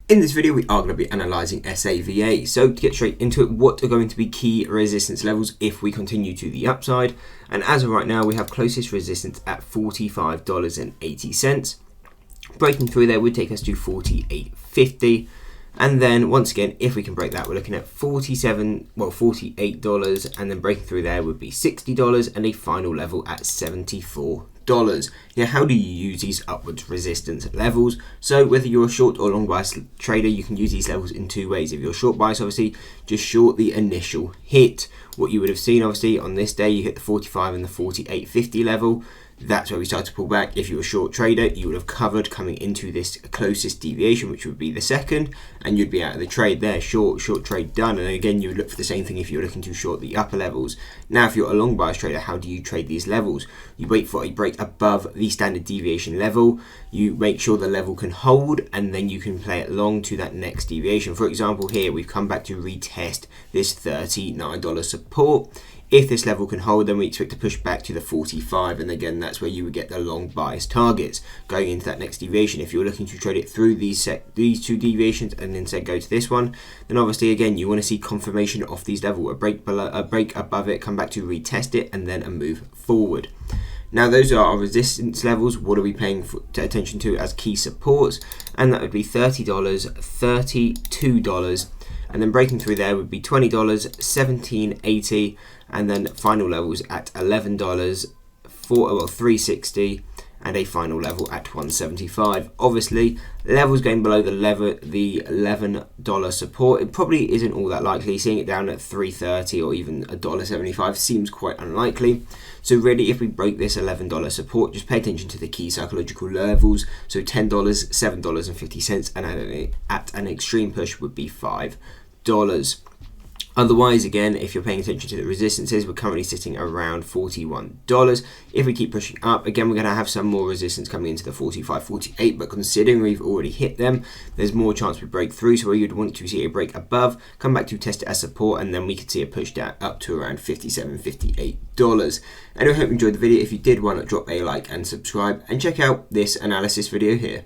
In this video, we are going to be analysing SAVA. So to get straight into it, what are going to be key resistance levels if we continue to the upside? And as of right now, we have closest resistance at $45.80. Breaking through there would take us to $48.50. And then once again, if we can break that, we're looking at $48, and then breaking through there would be $60 and a final level at $74. Now, how do you use these upwards resistance levels? So whether you're a short or long bias trader, you can use these levels in two ways. If you're short bias, obviously, just short the initial hit. What you would have seen, obviously, on this day, you hit the 45 and the 48.50 level. That's where we start to pull back. If you're a short trader, you would have covered coming into this closest deviation, which would be the second, and you'd be out of the trade there. Short trade done. And again, you would look for the same thing if you're looking to short the upper levels. Now, if you're a long bias trader, how do you trade these levels? You wait for a break above the standard deviation level. You make sure the level can hold, and then you can play it long to that next deviation. For example, here we've come back to retest this $39 support. If this level can hold, then we expect to push back to the 45, and again, that's where you would get the long bias targets going into that next deviation. If you're looking to trade it through these two deviations and instead go to this one, then obviously again you want to see confirmation of these levels, a break above it, come back to retest it, and then a move forward. Now, those are our resistance levels. What are we paying attention to as key supports? And that would be $30, $32, and then breaking through there would be $20, $17.80, and then final levels at $11, $3.60, and a final level at $1.75. Obviously, levels going below the $11 support, it probably isn't all that likely. Seeing it down at $3.30 or even $1.75 seems quite unlikely. So really, if we break this $11 support, just pay attention to the key psychological levels. So $10, $7.50, and at an extreme push would be $5. Otherwise, again, if you're paying attention to the resistances, we're currently sitting around $41. If we keep pushing up, again, we're going to have some more resistance coming into the 45, 48, but considering we've already hit them, there's more chance we break through. So where you'd want to see a break above, come back to test it as support, and then we could see a push down up to around $57, $58. Anyway, I hope you enjoyed the video. If you did, why not drop a like and subscribe, and check out this analysis video here.